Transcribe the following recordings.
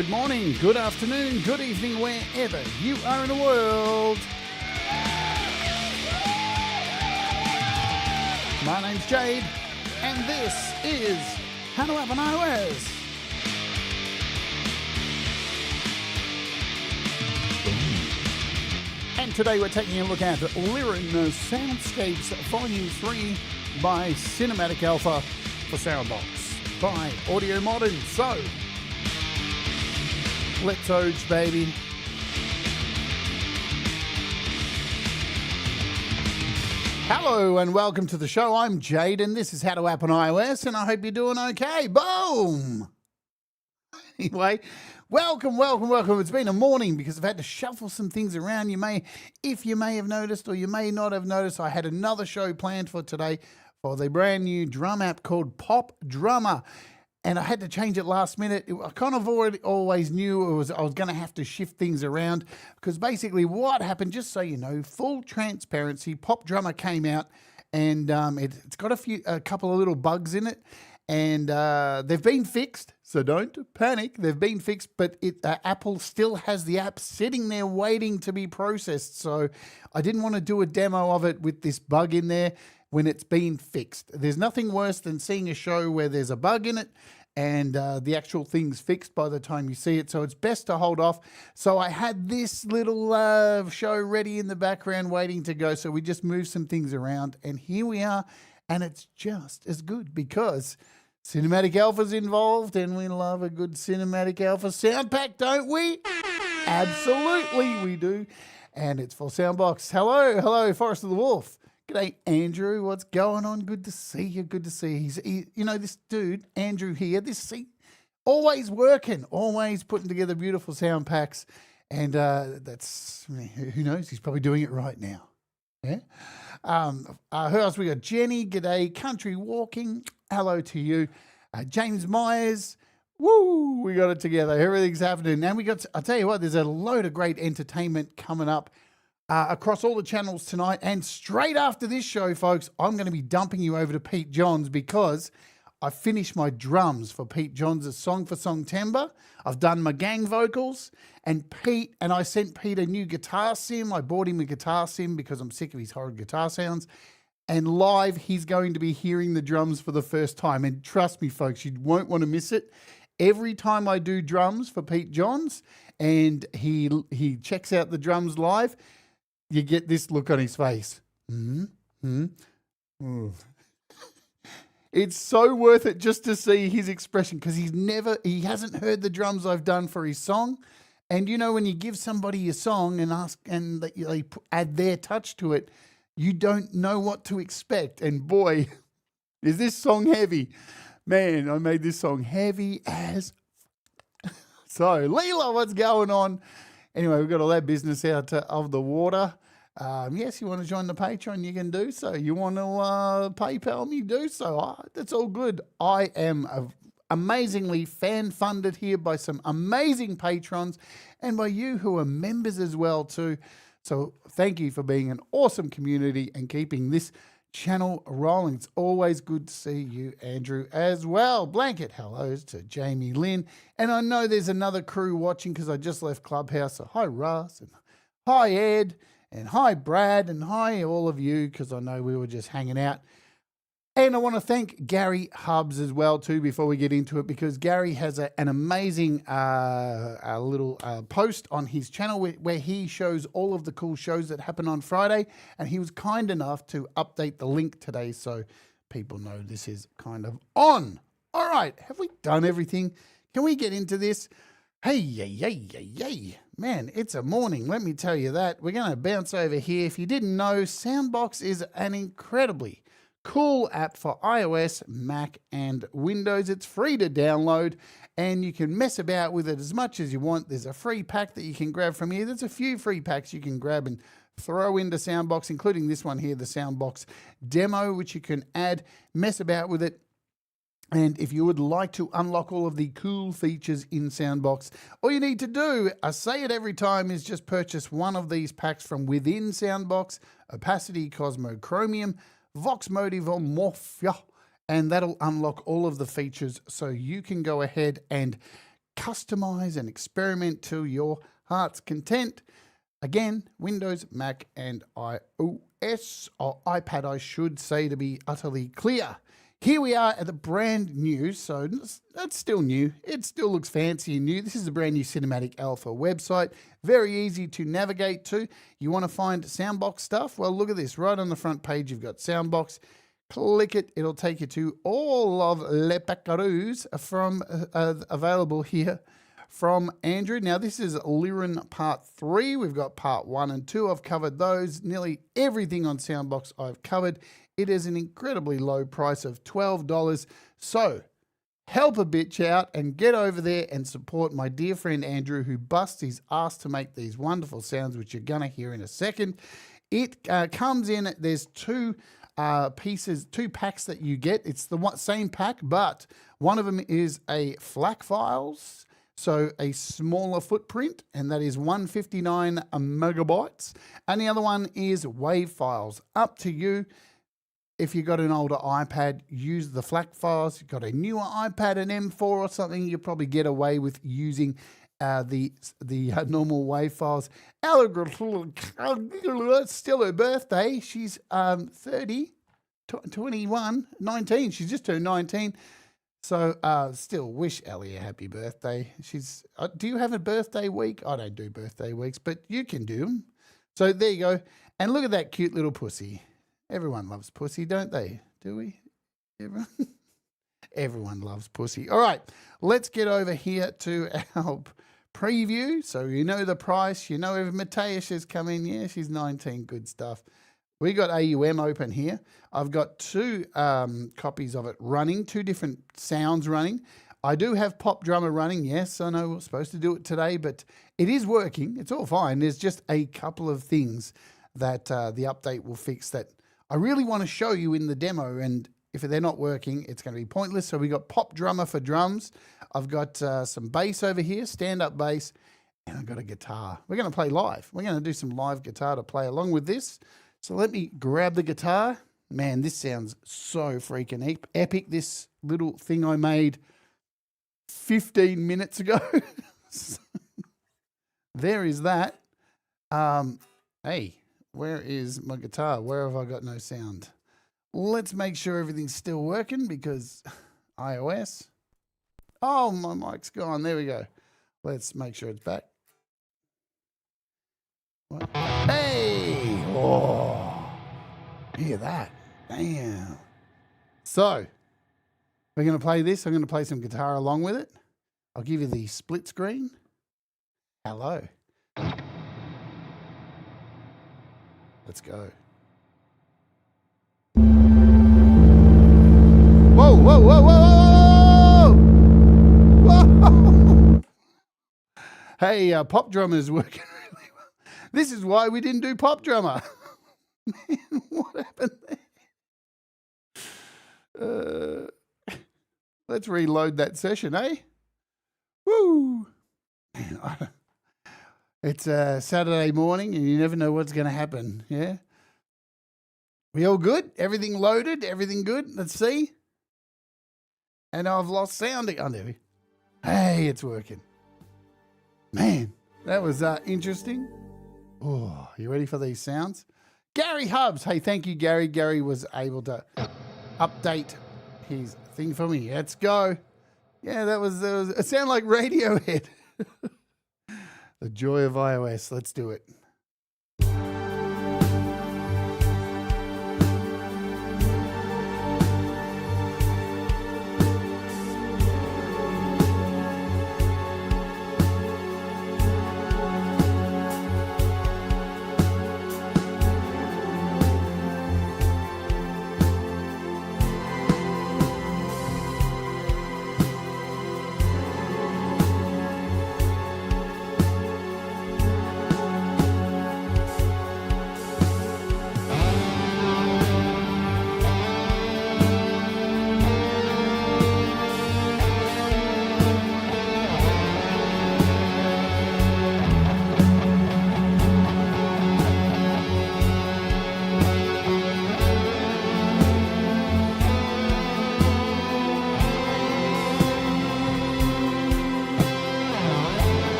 good morning, good afternoon, good evening, wherever you are in the world. My name's Jade, and this is How to App on iOS. And today we're taking a look at Lyran Soundscapes V3 by Cinematic Alpha for SoundBox by AudioModern. So, let's urge, baby. Hello and welcome to the show. I'm Jade and this is How to App on iOS, and I hope you're doing okay. Boom! Anyway, welcome. It's been a morning because I've had to shuffle some things around. If you may have noticed or you may not have noticed, I had another show planned for today for the brand new drum app called Pop Drummer. And I had to change it last minute. I kind of always knew I was going to have to shift things around because basically what happened, just so you know, full transparency, Pop Drummer came out and it's got a couple of little bugs in it, and they've been fixed. So don't panic. They've been fixed, but Apple still has the app sitting there waiting to be processed. So I didn't want to do a demo of it with this bug in there when it's been fixed. There's nothing worse than seeing a show where there's a bug in it and the actual thing's fixed by the time you see it. So it's best to hold off. So I had this little show ready in the background waiting to go. So we just moved some things around and here we are. And it's just as good because Cinematic Alpha's involved and we love a good Cinematic Alpha sound pack, don't we? Absolutely we do. And it's for SoundBox. Hello, Forest of the Wolf. G'day, Andrew. What's going on? Good to see you. Good to see you. You know, this dude, Andrew here, always working, always putting together beautiful sound packs. And who knows? He's probably doing it right now. Yeah. Who else? We got Jenny. G'day, Country Walking. Hello to you. James Myers. Woo! We got it together. Everything's happening. And I'll tell you what, there's a load of great entertainment coming up across all the channels tonight. And straight after this show, folks, I'm going to be dumping you over to Pete Johns because I finished my drums for Pete Johns' Song for Songtember. I've done my gang vocals, and I sent Pete a new guitar sim. I bought him a guitar sim because I'm sick of his horrid guitar sounds. And live, he's going to be hearing the drums for the first time. And trust me, folks, you won't want to miss it. Every time I do drums for Pete Johns and he checks out the drums live, you get this look on his face. It's so worth it just to see his expression because he hasn't heard the drums I've done for his song. And you know, when you give somebody a song and they add their touch to it, you don't know what to expect. And boy, is this song heavy. Man, I made this song heavy as... So, Leela, what's going on? Anyway, we've got all that business out of the water. Yes, you want to join the Patreon, you can do so. You want to PayPal me, do so. That's all good. I am amazingly fan-funded here by some amazing patrons and by you who are members as well too. So thank you for being an awesome community and keeping this channel rolling. It's always good to see you, Andrew, as well. Blanket hellos to Jamie Lynn. And I know there's another crew watching because I just left Clubhouse. So hi, Russ, and hi, Ed, and hi, Brad, and hi, all of you, because I know we were just hanging out. And I want to thank Gary Hubbs as well, too, before we get into it, because Gary has an amazing little post on his channel where he shows all of the cool shows that happen on Friday. And he was kind enough to update the link today so people know this is kind of on. All right. Have we done everything? Can we get into this? Hey. Man, it's a morning. Let me tell you that. We're going to bounce over here. If you didn't know, SoundBox is an incredibly cool app for iOS, Mac, and Windows. It's free to download, and you can mess about with it as much as you want. There's a free pack that you can grab from here. There's a few free packs you can grab and throw into SoundBox, including this one here, the SoundBox demo, which you can add, mess about with it. And if you would like to unlock all of the cool features in SoundBox, all you need to do, I say it every time, is just purchase one of these packs from within SoundBox: Opacity, Cosmo, Chromium, Vox Motive, or Morphia, and that'll unlock all of the features so you can go ahead and customize and experiment to your heart's content. Again, Windows, Mac, and iOS, or iPad, I should say, to be utterly clear. Here we are at the brand new, so that's still new. It still looks fancy and new. This is a brand new Cinematic Alpha website. Very easy to navigate to. You want to find SoundBox stuff? Well, look at this. Right on the front page, you've got SoundBox. Click it. It'll take you to all of les packaroos from available here from Andrew. Now, this is Lyran Part 3. We've got Part 1 and 2. I've covered those. Nearly everything on SoundBox I've covered. It is an incredibly low price of $12. So help a bitch out and get over there and support my dear friend Andrew, who busts his ass to make these wonderful sounds, which you're going to hear in a second. It comes in, there's two packs that you get. It's the same pack, but one of them is a FLAC files, so a smaller footprint, and that is 159 megabytes. And the other one is WAV files. Up to you. If you've got an older iPad, use the FLAC files. You've got a newer iPad, an M4 or something, you'll probably get away with using the normal WAV files. It's still her birthday. She's 30, 21, 19. She's just turned 19. So still wish Ellie a happy birthday. She's. Do you have a birthday week? I don't do birthday weeks, but you can do them. So there you go. And look at that cute little pussy. Everyone loves pussy, don't they? Do we? Everyone? Everyone loves pussy. All right, let's get over here to our preview. So you know the price. You know if Mateus has come in. Yeah, she's 19. Good stuff. We got AUM open here. I've got two copies of it running, two different sounds running. I do have Pop Drummer running. Yes, I know we're supposed to do it today, but it is working. It's all fine. There's just a couple of things that the update will fix that I really want to show you in the demo, and if they're not working, it's going to be pointless. So we got Pop Drummer for drums. I've got some bass over here, stand-up bass, and I've got a guitar. We're going to play live. We're going to do some live guitar to play along with this. So let me grab the guitar. Man, this sounds so freaking epic. This little thing I made 15 minutes ago. There is that. Hey. Where is my guitar? Where have I got no sound? Let's make sure everything's still working because iOS. Oh, my mic's gone. There we go. Let's make sure it's back. What? Hey! Oh, hear that? Damn. So, we're going to play this. I'm going to play some guitar along with it. I'll give you the split screen. Hello. Let's go. Whoa, whoa, whoa, whoa, whoa, whoa! Hey, Pop Drummer is working really well. This is why we didn't do Pop Drummer. Man, what happened there? Let's reload that session, eh? Woo! Man, it's a Saturday morning and you never know what's going to happen, yeah? We all good? Everything loaded? Everything good? Let's see. And I've lost sound. Oh, there we go. Hey, it's working. Man, that was interesting. Oh, you ready for these sounds? Gary Hubs. Hey, thank you, Gary. Gary was able to update his thing for me. Let's go. Yeah, that was it sounded like Radiohead. The joy of iOS. Let's do it.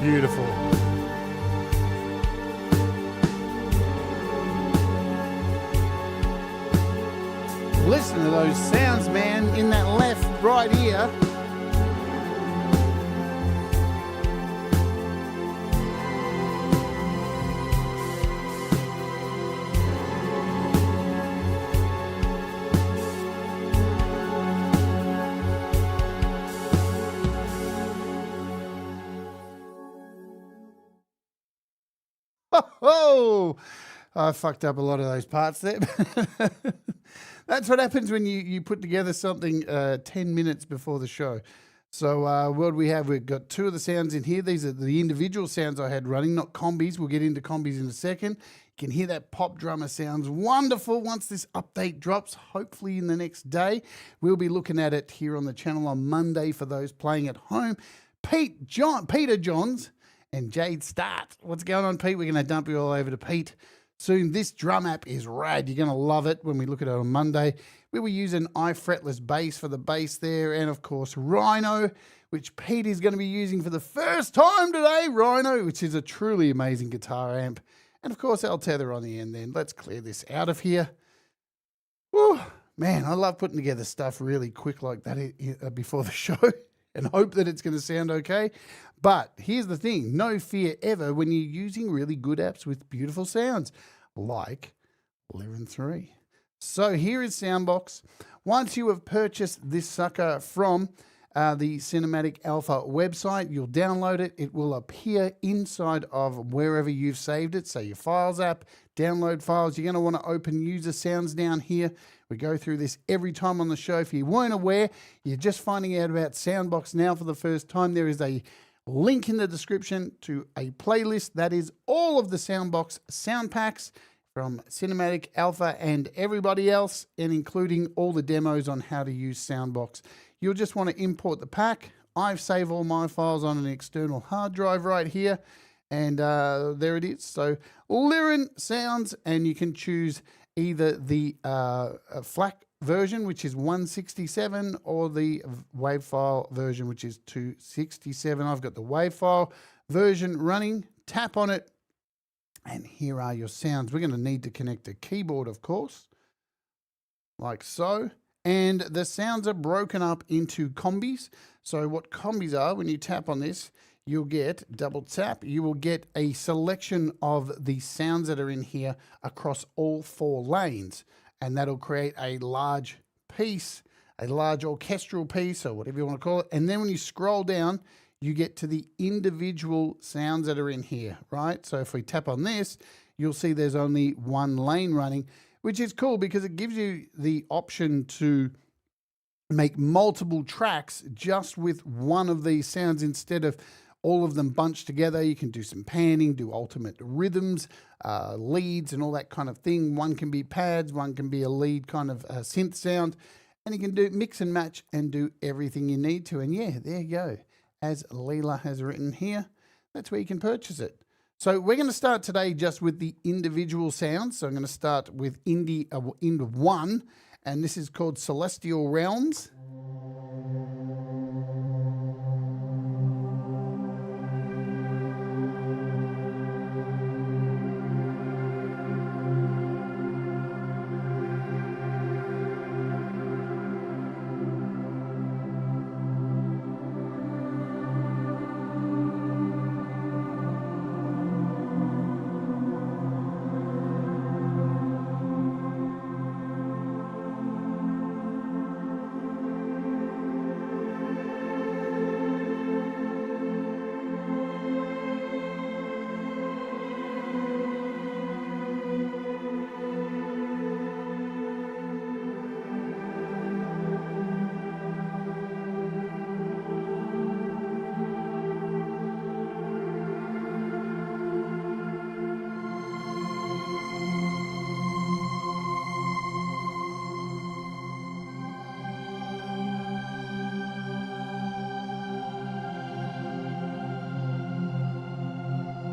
Beautiful. Listen to those sounds, man, in that left right ear. Oh, I fucked up a lot of those parts there. That's what happens when you put together something 10 minutes before the show. So what we have, we've got two of the sounds in here. These are the individual sounds I had running, not combis. We'll get into combis in a second. You can hear that pop drummer sounds wonderful once this update drops, hopefully in the next day. We'll be looking at it here on the channel on Monday for those playing at home. Peter Johns and Jade Starr. What's going on, Pete? We're going to dump you all over to Pete soon. This drum app is rad. You're going to love it when we look at it on Monday. We will use an iFretless bass for the bass there, and of course Rhino, which Pete is going to be using for the first time today. Rhino, which is a truly amazing guitar amp. And of course our tether on the end then. Let's clear this out of here. Whew, man, I love putting together stuff really quick like that before the show and hope that it's going to sound okay. But here's the thing, no fear ever when you're using really good apps with beautiful sounds, like Lyran 3. So here is SoundBox. Once you have purchased this sucker from the Cinematic Alpha website, you'll download it. It will appear inside of wherever you've saved it. So your Files app, download files. You're going to want to open user sounds down here. We go through this every time on the show. If you weren't aware, you're just finding out about SoundBox now for the first time. There is a link in the description to a playlist that is all of the SoundBox sound packs from Cinematic Alpha and everybody else, and including all the demos on how to use SoundBox. You'll just want to import the pack. I've saved all my files on an external hard drive right here, and there it is. So Lyran Sounds, and you can choose either the FLAC version, which is 167, or the WAV file version, which is 267. I've got the WAV file version running. Tap on it, and here are your sounds. We're going to need to connect a keyboard, of course, like so. And the sounds are broken up into combis. So what combis are, when you tap on this, you'll get, double tap, you will get a selection of the sounds that are in here across all 4 lanes. And that'll create a large piece, a large orchestral piece, or whatever you want to call it. And then when you scroll down, you get to the individual sounds that are in here, right? So if we tap on this, you'll see there's only 1 lane running, which is cool because it gives you the option to make multiple tracks just with one of these sounds instead of all of them bunched together. You can do some panning, do alternate rhythms, leads, and all that kind of thing. One can be pads, one can be a lead kind of synth sound, and you can do mix and match and do everything you need to. And yeah, there you go. As Leela has written here, that's where you can purchase it. So we're going to start today just with the individual sounds. So I'm going to start with Indie 1, and this is called Celestial Realms.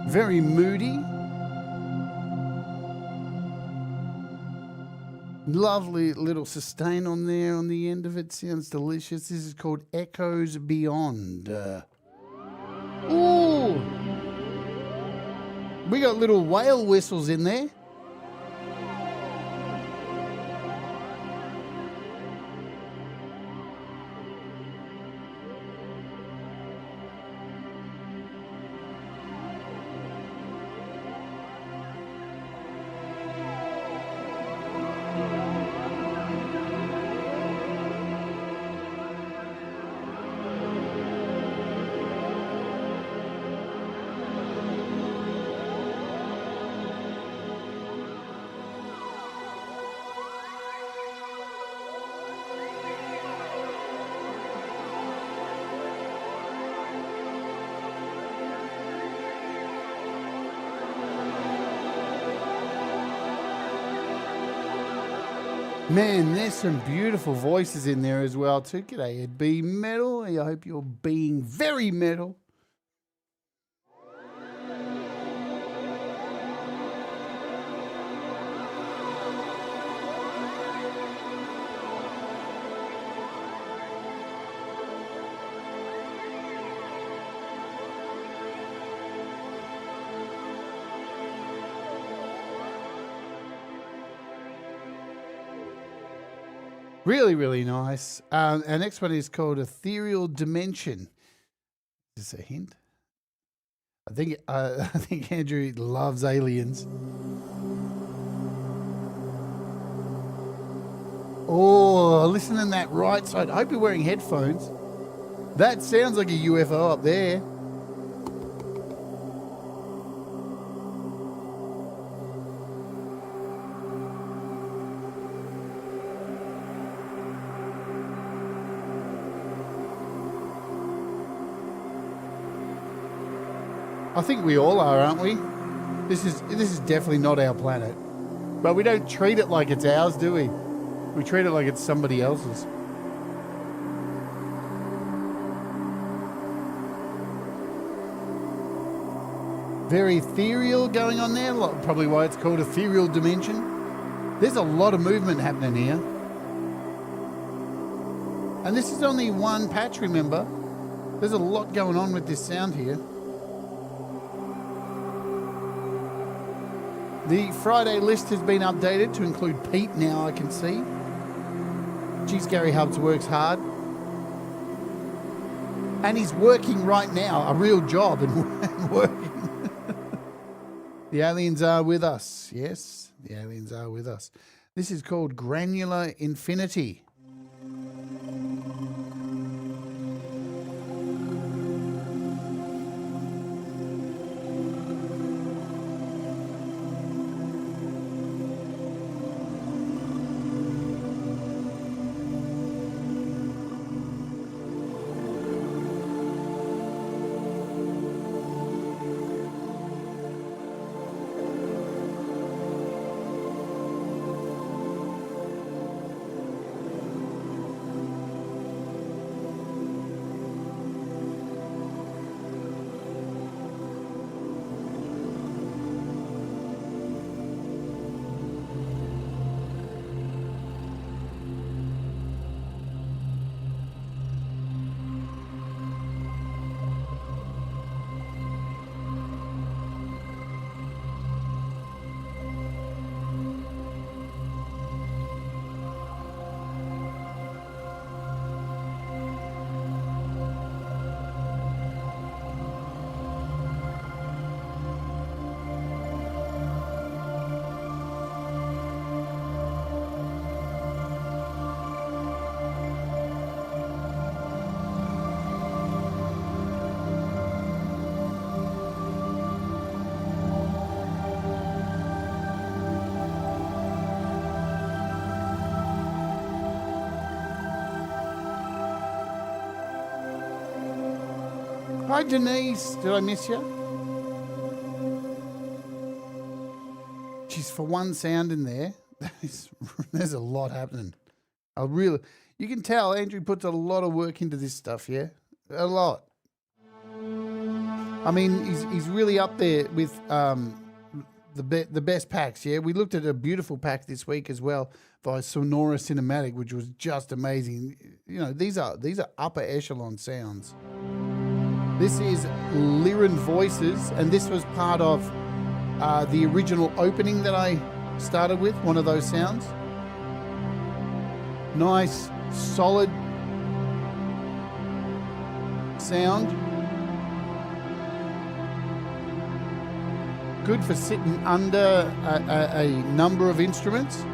Very moody. Lovely little sustain on there on the end of it. Sounds delicious. This is called Echoes Beyond. Ooh. We got little whale whistles in there. Man, there's some beautiful voices in there as well too. G'day, Ed B Metal. I hope you're being very metal. Really, really nice. Our next one is called Ethereal Dimension. Is this a hint? I think Andrew loves aliens. Oh, listen in that right side. I hope you're wearing headphones. That sounds like a UFO up there. I think we all are, aren't we? This is definitely not our planet. But we don't treat it like it's ours, do we? We treat it like it's somebody else's. Very ethereal going on there. Probably why it's called Ethereal Dimension. There's a lot of movement happening here. And this is only one patch, remember? There's a lot going on with this sound here. The Friday list has been updated to include Pete now, I can see. Geez, Gary Hubbs works hard. And he's working right now, a real job and working. The aliens are with us. Yes, the aliens are with us. This is called Granular Infinity. Hi, Denise. Did I miss you? Geez, for one sound in there, there's a lot happening. You can tell Andrew puts a lot of work into this stuff, yeah? A lot. I mean, he's really up there with the best packs, yeah? We looked at a beautiful pack this week as well by Sonora Cinematic, which was just amazing. You know, these are upper echelon sounds. This is Lyran Voices, and this was part of the original opening that I started with, one of those sounds. Nice, solid sound. Good for sitting under a number of instruments.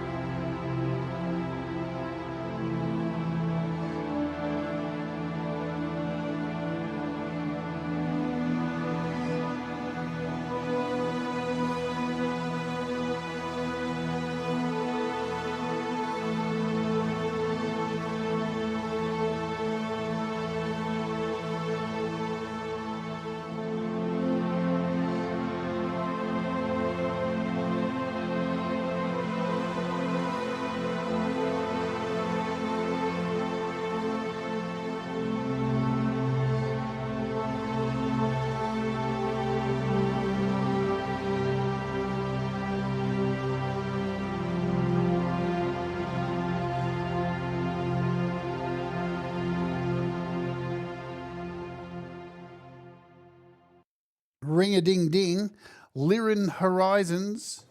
Ring-a-ding-ding, Lyran Horizons.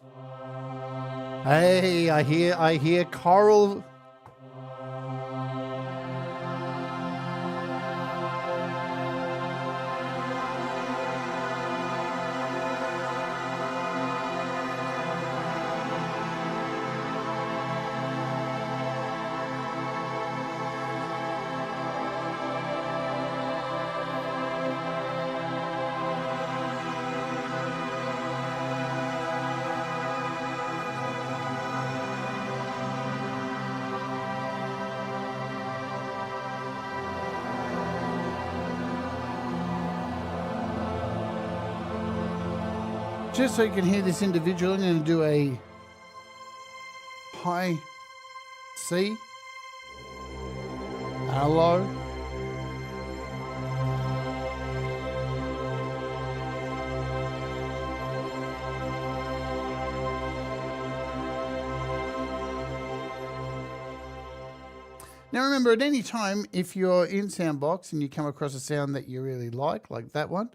Hey, I hear choral. Just so you can hear this individually, I'm going to do a high C, a low, now remember, at any time, if you're in SoundBox and you come across a sound that you really like that one,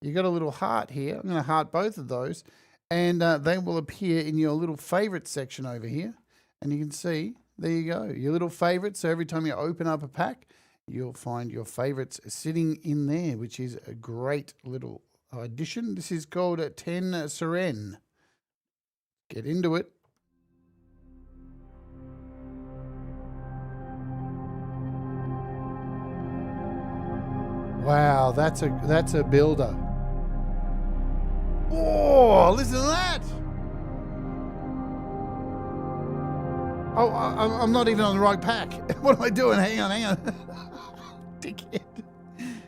you got a little heart here. I'm going to heart both of those, and they will appear in your little favorites section over here. And you can see, there you go, your little favorites. So every time you open up a pack, you'll find your favorites sitting in there, which is a great little addition. This is called 10 Seren. Get into it. Wow, that's a builder. Oh, listen to that. Oh, I'm not even on the right pack. What am I doing? Hang on. Dickhead.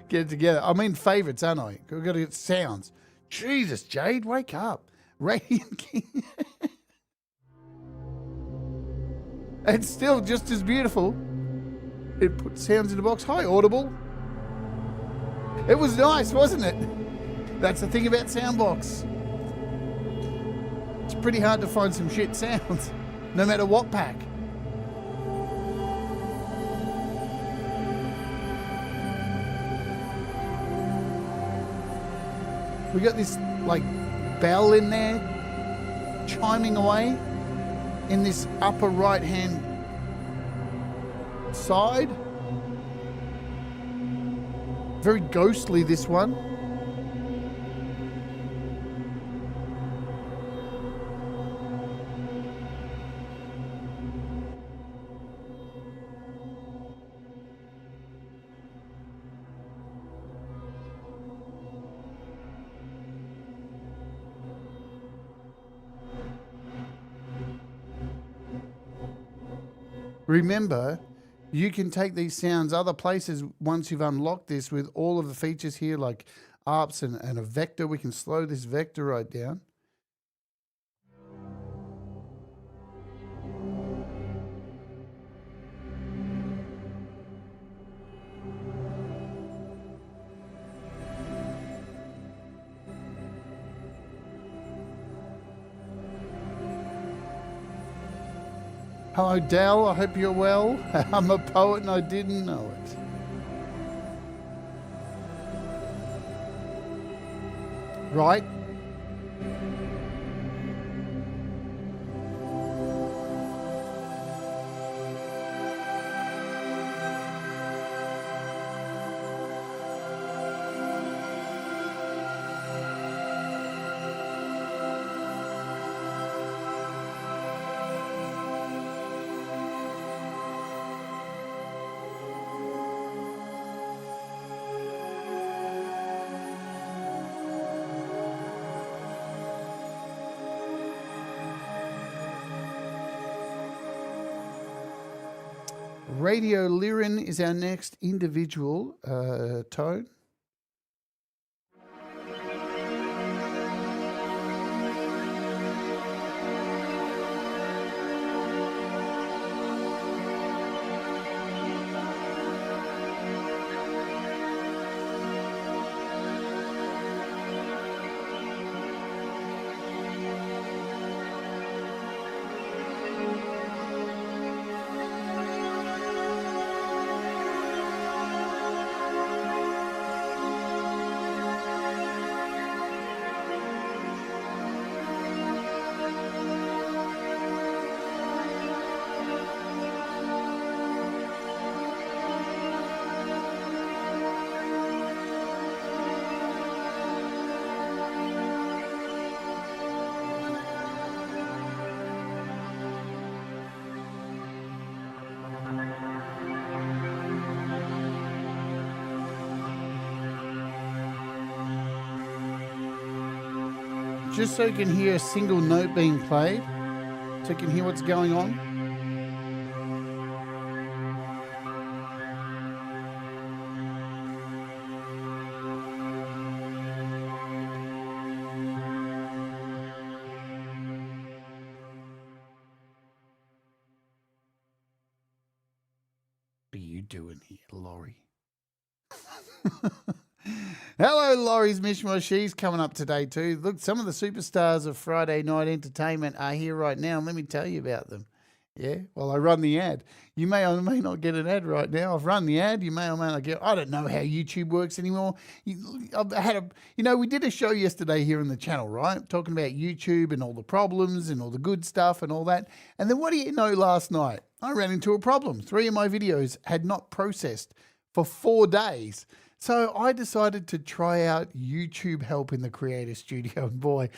Get it together. I'm in favorites, aren't I? We've got to get sounds. Jesus, Jade, wake up. Radiant King. It's still just as beautiful. It puts sounds in the box. Hi, Audible. It was nice, wasn't it? That's the thing about SoundBox. It's pretty hard to find some shit sounds, no matter what pack. We got this like bell in there, chiming away in this upper right hand side. Very ghostly, this one. Remember, you can take these sounds other places once you've unlocked this with all of the features here, like ARPs and a vector. We can slow this vector right down. Hello, Dell. I hope you're well. I'm a poet and I didn't know it. right? Radio Lyran is our next individual tone. Just so you can hear a single note being played, so you can hear what's going on. What are you doing here, Laurie? Hello, Laurie's Mishmash. She's coming up today too. Look, some of the superstars of Friday night entertainment are here right now. Let me tell you about them. Yeah, well, I run the ad. You may or may not get an ad right now. I've run the ad. You may or may not get. I don't know how YouTube works anymore. We did a show yesterday here on the channel, right? Talking about YouTube and all the problems and all the good stuff and all that. And then what do you know? Last night I ran into a problem. 3 of my videos had not processed for 4 days. So I decided to try out YouTube help in the Creator Studio. And boy,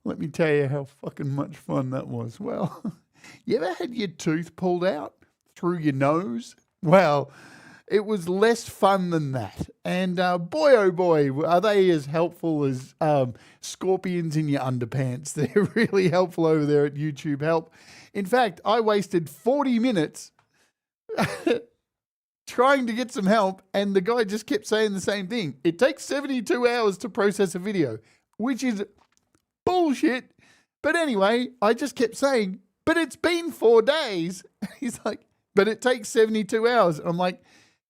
let me tell you how fucking much fun that was. Well, you ever had your tooth pulled out through your nose? Well, it was less fun than that. And boy, oh boy, are they as helpful as scorpions in your underpants. They're really helpful over there at YouTube Help. In fact, I wasted 40 minutes trying to get some help, and the guy just kept saying the same thing. It takes 72 hours to process a video, which is bullshit. But anyway, I just kept saying, but it's been 4 days. He's like, but it takes 72 hours. I'm like,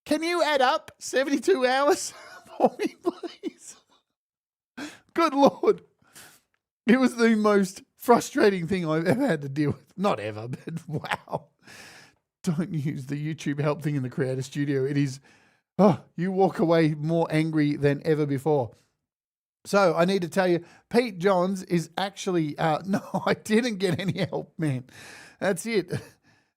can you add up 72 hours for me, please? Good Lord. It was the most frustrating thing I've ever had to deal with. Not ever, but wow. Don't use the YouTube help thing in the Creator Studio. It is, you walk away more angry than ever before. So I need to tell you, Pete Johns is actually, no, I didn't get any help, man. That's it.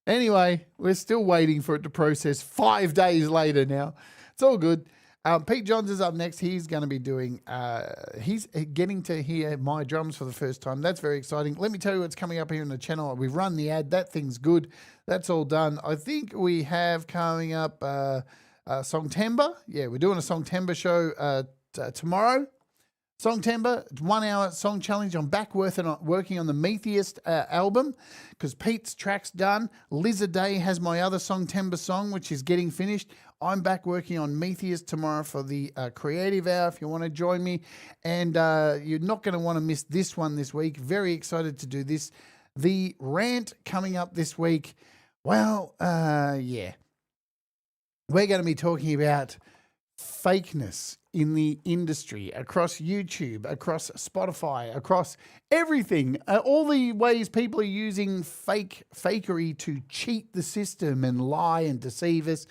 Anyway, we're still waiting for it to process 5 days later now. It's all good. Pete Johns is up next. He's going to be doing, he's getting to hear my drums for the first time. That's very exciting. Let me tell you what's coming up here in the channel. We've run the ad. That thing's good. That's all done. I think we have coming up Songtember. Yeah, we're doing a Songtember show tomorrow. Songtember, 1 hour song challenge. I'm back working on the Metheist album because Pete's track's done. Lizard Day has my other Songtember song, which is getting finished. I'm back working on Metheist tomorrow for the Creative Hour if you want to join me. And you're not going to want to miss this one this week. Very excited to do this. The rant coming up this week. Well, yeah. We're going to be talking about fakeness in the industry, across YouTube, across Spotify, across everything, all the ways people are using fakery to cheat the system and lie and deceive us.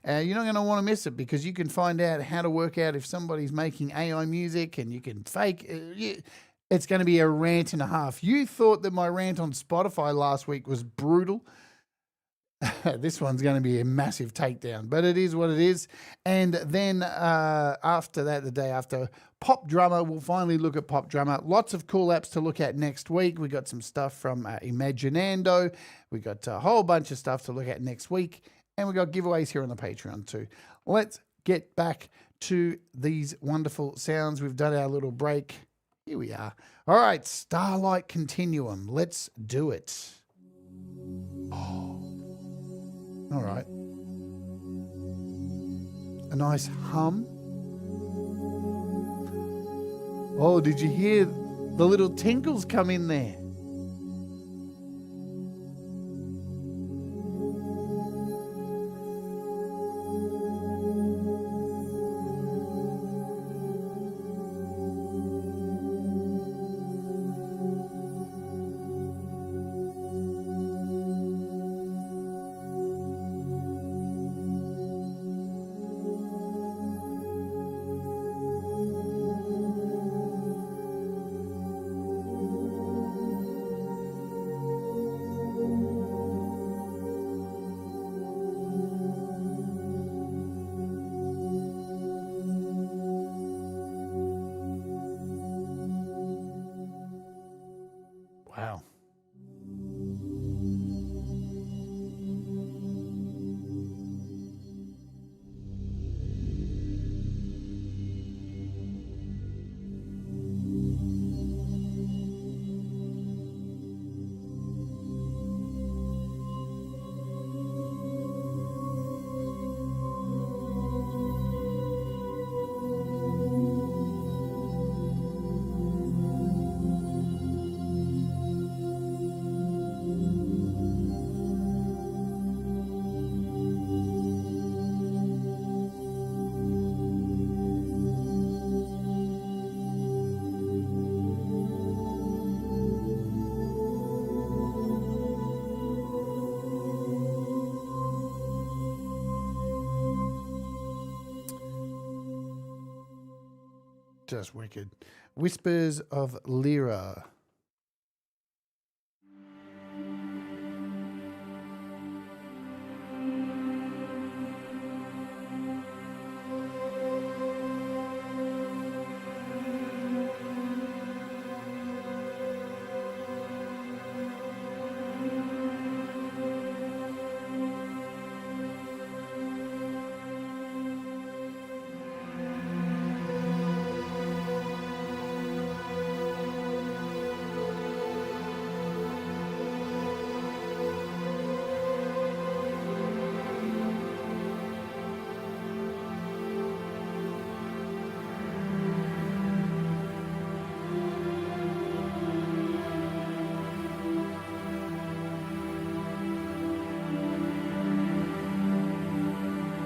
You're not going to want to miss it, because you can find out how to work out if somebody's making AI music, and you can fake. It's going to be a rant and a half. You thought that my rant on Spotify last week was brutal. This one's going to be a massive takedown, but it is what it is. And then after that, the day after, Pop Drummer, we'll finally look at Pop Drummer. Lots of cool apps to look at next week. We got some stuff from Imaginando. We got a whole bunch of stuff to look at next week. And we got giveaways here on the Patreon too. Let's get back to these wonderful sounds. We've done our little break. Here we are. All right, Starlight Continuum. Let's do it. Oh. All right. A nice hum. Oh, did you hear the little tinkles come in there? Wow. Just wicked. Whispers of Lyra.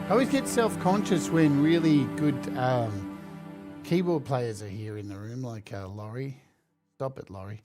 I always get self-conscious when really good keyboard players are here in the room, like Laurie. Stop it, Laurie.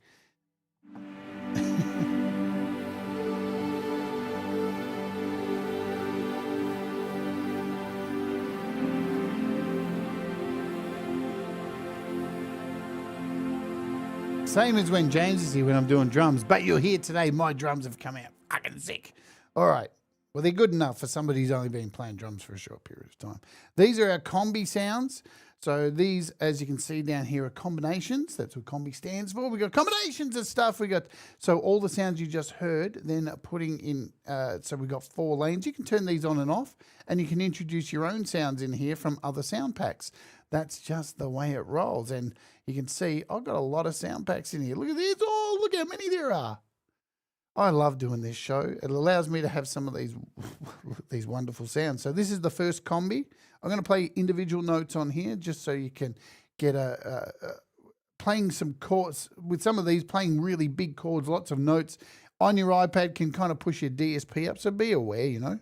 Same as when James is here when I'm doing drums, but you're here today, my drums have come out fucking sick. All right. Well, they're good enough for somebody who's only been playing drums for a short period of time. These are our combi sounds. So these, as you can see down here, are combinations. That's what combi stands for. We've got combinations of stuff. We got, so all the sounds you just heard, then putting in, so we've got 4 lanes. You can turn these on and off, and you can introduce your own sounds in here from other sound packs. That's just the way it rolls. And you can see I've got a lot of sound packs in here. Look at this. Oh, look how many there are. I love doing this show. It allows me to have some of these wonderful sounds. So this is the first combi. I'm going to play individual notes on here just so you can get playing some chords. With some of these, playing really big chords, lots of notes on your iPad can kind of push your DSP up. So be aware, you know.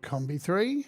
Kombi 3.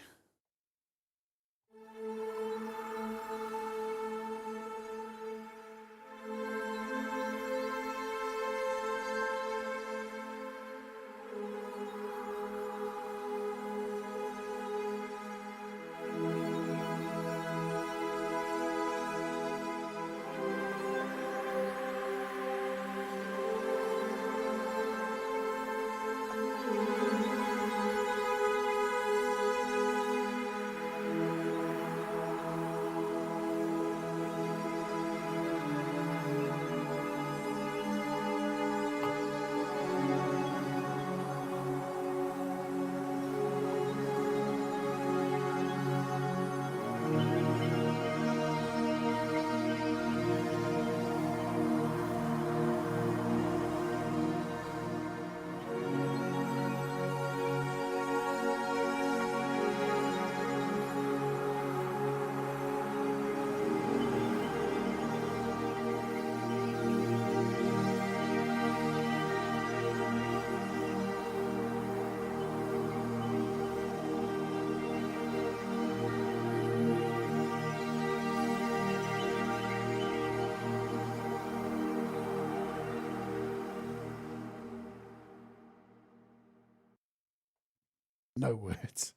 No words.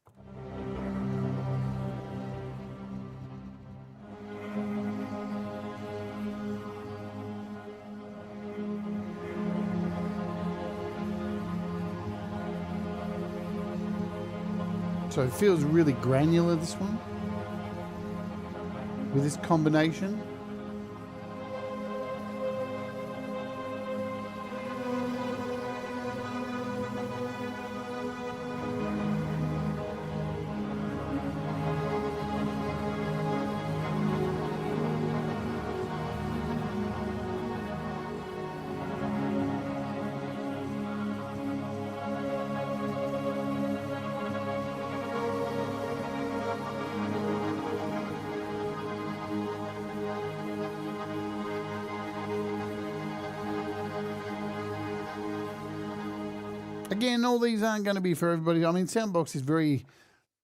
So it feels really granular, this one, with this combination. Again, all these aren't going to be for everybody. I mean, SoundBox is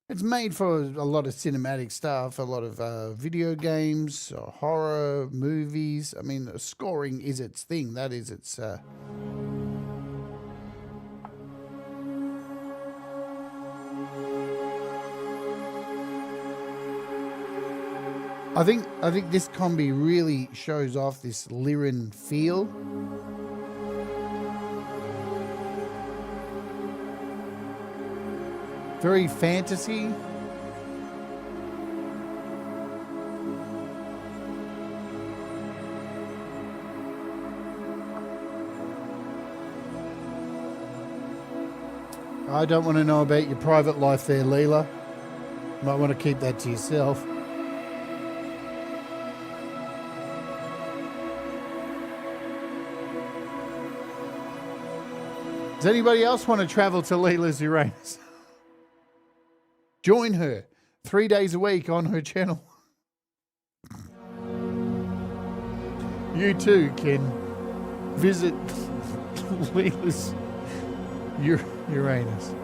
it's made for a lot of cinematic stuff, a lot of video games, horror, movies. I mean, scoring is its thing. That is its... I think this combi really shows off this Lyran feel. Very fantasy. I don't want to know about your private life there, Leela. Might want to keep that to yourself. Does anybody else want to travel to Leela's Uranus? Join her 3 days a week on her channel. You too can visit Leela's Uranus.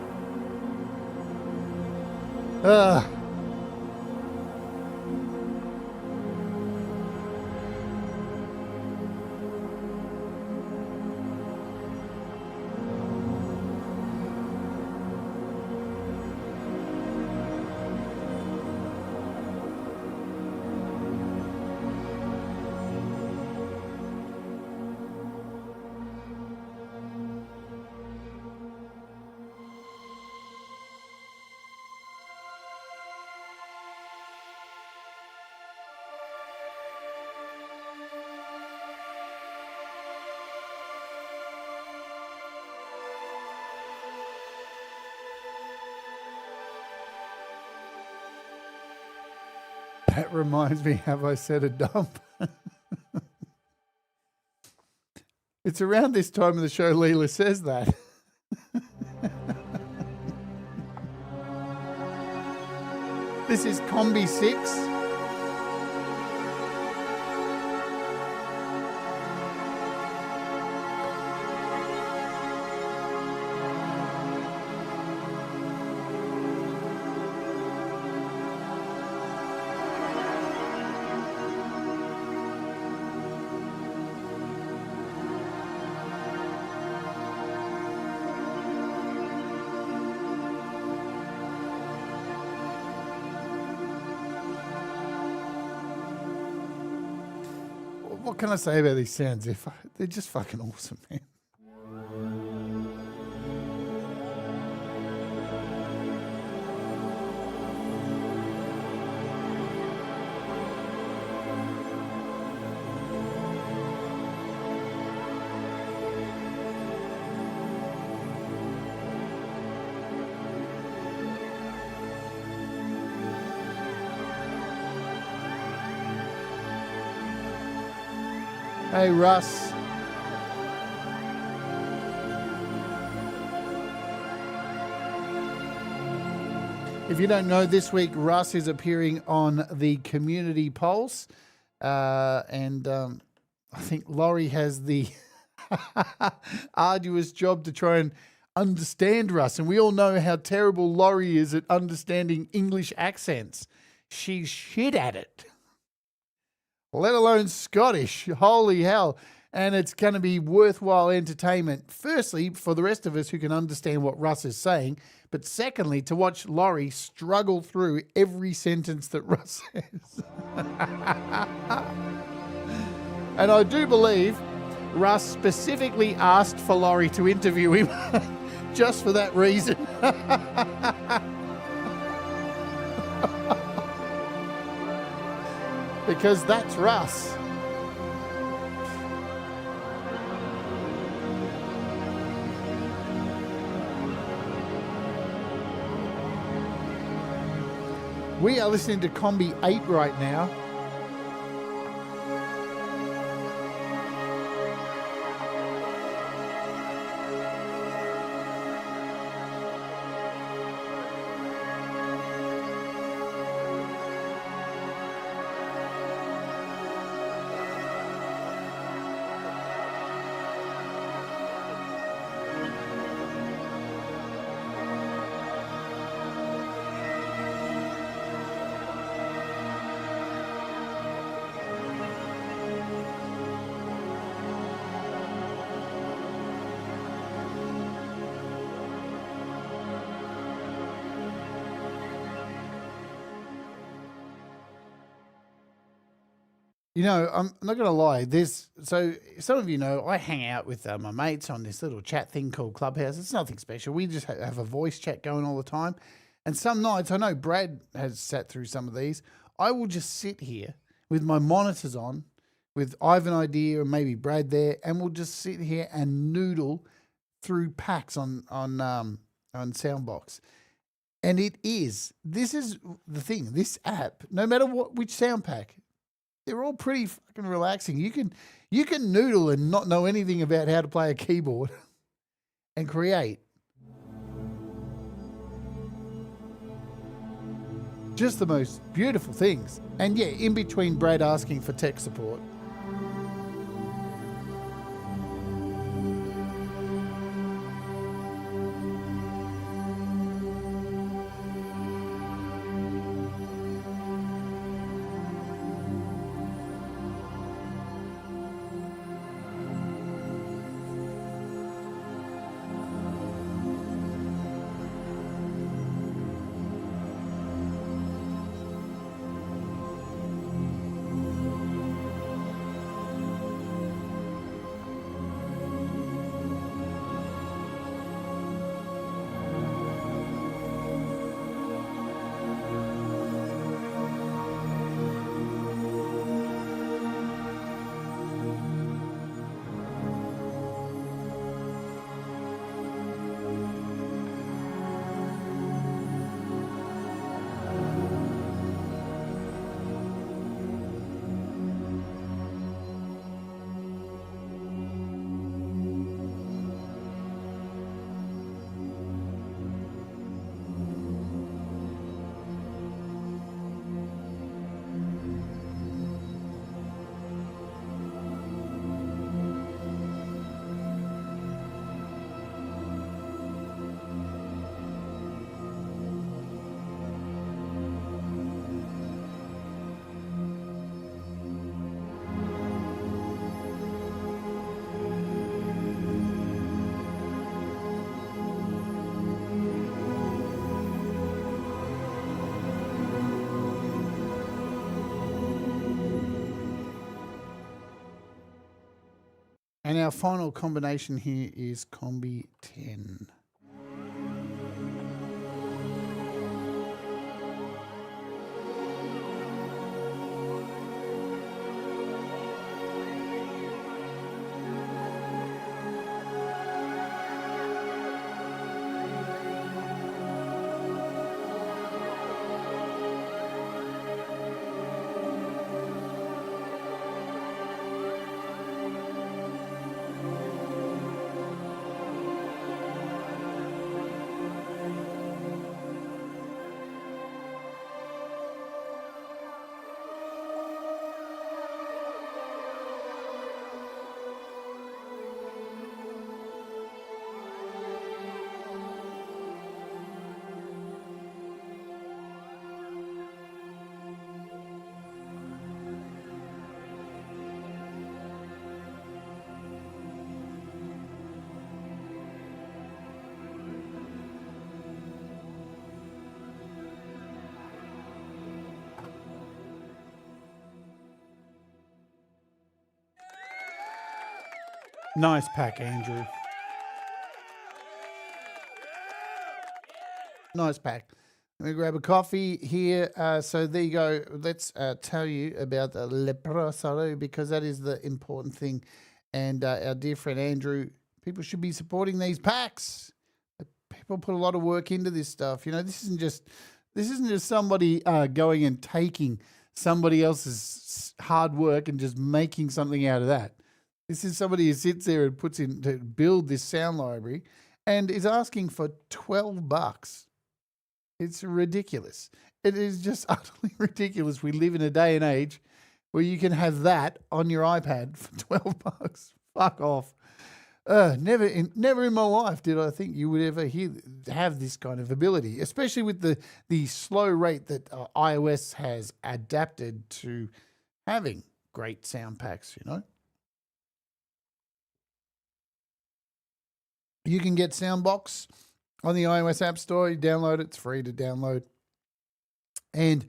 That reminds me, have I said a dump? It's around this time of the show Leela says that. This is Kombi 6. what can I say about these sounds? They're just fucking awesome, man. Hey, Russ. If you don't know, this week Russ is appearing on the Community Pulse. And I think Laurie has the arduous job to try and understand Russ. And we all know how terrible Laurie is at understanding English accents. She's shit at it, let alone Scottish. Holy hell. And it's going to be worthwhile entertainment, firstly, for the rest of us who can understand what Russ is saying, but secondly, to watch Laurie struggle through every sentence that Russ says. And I do believe Russ specifically asked for Laurie to interview him just for that reason. Because that's Russ. We are listening to Combi 8 right now. You know, I'm not going to lie. So some of you know, I hang out with my mates on this little chat thing called Clubhouse. It's nothing special. We just have a voice chat going all the time. And some nights, I know Brad has sat through some of these. I will just sit here with my monitors on, with Ivan Idea and maybe Brad there, and we'll just sit here and noodle through packs on SoundBox. And this is the thing. This app, no matter which sound pack, they're all pretty fucking relaxing. You can noodle and not know anything about how to play a keyboard and create. Just the most beautiful things. And yeah, in between Brad asking for tech support. And our final combination here is Combi 10. Nice pack, Andrew. Nice pack. Let me grab a coffee here. So there you go. Let's tell you about the leproso, because that is the important thing. And our dear friend Andrew, people should be supporting these packs. People put a lot of work into this stuff. You know, this isn't just somebody going and taking somebody else's hard work and just making something out of that. This is somebody who sits there and puts in to build this sound library and is asking for $12. It's ridiculous. It is just utterly ridiculous. We live in a day and age where you can have that on your iPad for $12. Fuck off. Never in my life did I think you would ever have this kind of ability, especially with the slow rate that iOS has adapted to having great sound packs, you know. You can get SoundBox on the iOS App Store. You download it. It's free to download. And,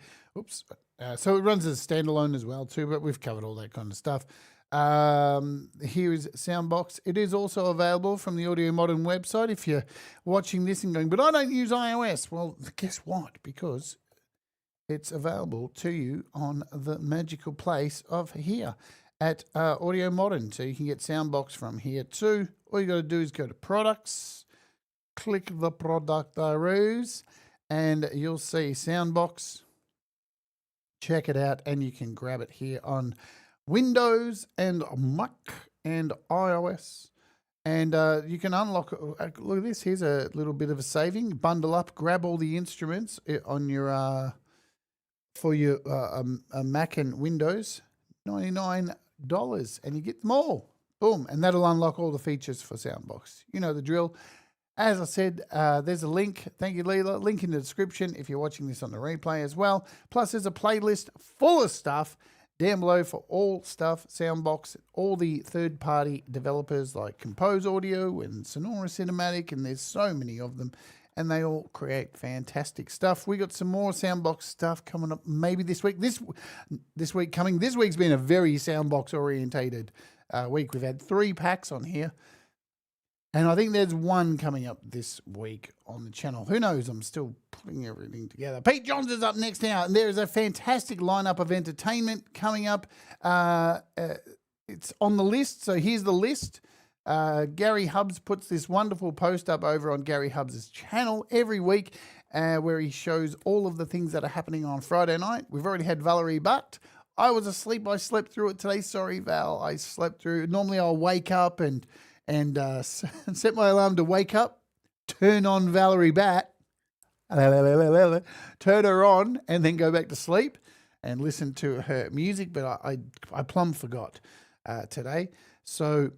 so it runs as a standalone as well too, but we've covered all that kind of stuff. Here is SoundBox. It is also available from the AudioModern website. If you're watching this and going, but I don't use iOS. Well, guess what? Because it's available to you on the magical place of here at AudioModern. So you can get SoundBox from here too. All you got to do is go to products, click the product arrows, and you'll see SoundBox. Check it out, and you can grab it here on Windows and Mac and iOS. And you can unlock, look at this, here's a little bit of a saving. Bundle up, grab all the instruments on your, for your Mac and Windows, $99, and you get them all. Boom, and that'll unlock all the features for SoundBox. You know the drill. As I said, there's a link. Thank you, Leela. Link in the description if you're watching this on the replay as well. Plus, there's a playlist full of stuff down below for all stuff, SoundBox, all the third-party developers like Kompose Audio and Sonora Cinematic, and there's so many of them, and they all create fantastic stuff. We got some more SoundBox stuff coming up maybe this week. This week's been a very SoundBox-orientated week. We've had 3 packs on here, and I think there's one coming up this week on the channel. Who knows? I'm still putting everything together. Pete Johns is up next now, and there is a fantastic lineup of entertainment coming up. It's on the list, so here's the list. Gary Hubbs puts this wonderful post up over on Gary Hubbs' channel every week where he shows all of the things that are happening on Friday night. We've already had Valerie Butt. I was asleep. I slept through it today. Sorry, Val. I slept through. Normally I'll wake up and set my alarm to wake up, turn on Valerie Bat, turn her on, and then go back to sleep and listen to her music. But I plumb forgot today. So,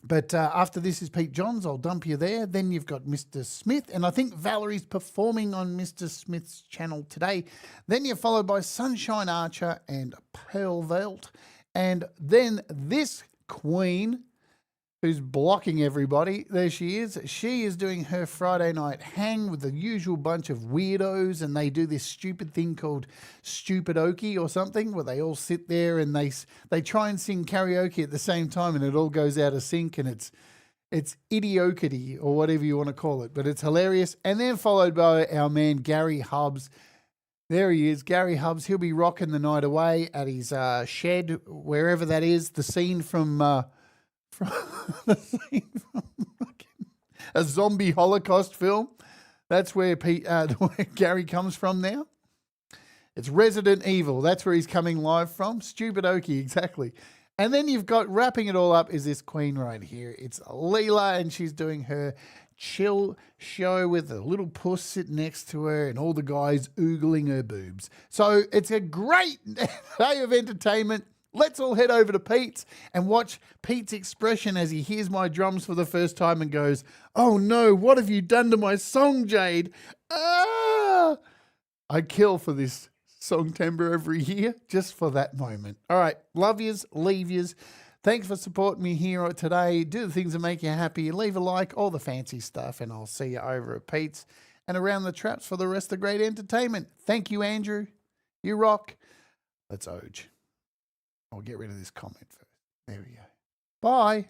but after this is Pete Johns. I'll dump you there. Then you've got Mr. Smith, and I think Valerie's performing on Mr. Smith's channel today. Then you're followed by Sunshine Archer and Pearl Velt, and then this queen, who's blocking everybody. There she is. She is doing her Friday night hang with the usual bunch of weirdos, and they do this stupid thing called Stupidoki or something, where they all sit there and they try and sing karaoke at the same time, and it all goes out of sync, and it's idiocity or whatever you want to call it, but it's hilarious. And then followed by our man Gary Hubbs. There he is, Gary Hubbs. He'll be rocking the night away at his shed, wherever that is. The scene from a zombie Holocaust film. That's where where Gary comes from now. It's Resident Evil. That's where he's coming live from. Stupidoki, exactly. And then you've got, wrapping it all up, is this queen right here. It's Leela, and she's doing her chill show with a little puss sitting next to her and all the guys oogling her boobs. So it's a great day of entertainment. Let's all head over to Pete's and watch Pete's expression as he hears my drums for the first time and goes, "Oh no, what have you done to my song, Jade?" Ah! I kill for this song timbre every year just for that moment. All right, love yous, leave yous. Thanks for supporting me here today. Do the things that make you happy. Leave a like, all the fancy stuff, and I'll see you over at Pete's and around the traps for the rest of the great entertainment. Thank you, Andrew. You rock. Let's Oge. I'll get rid of this comment first. There we go. Bye.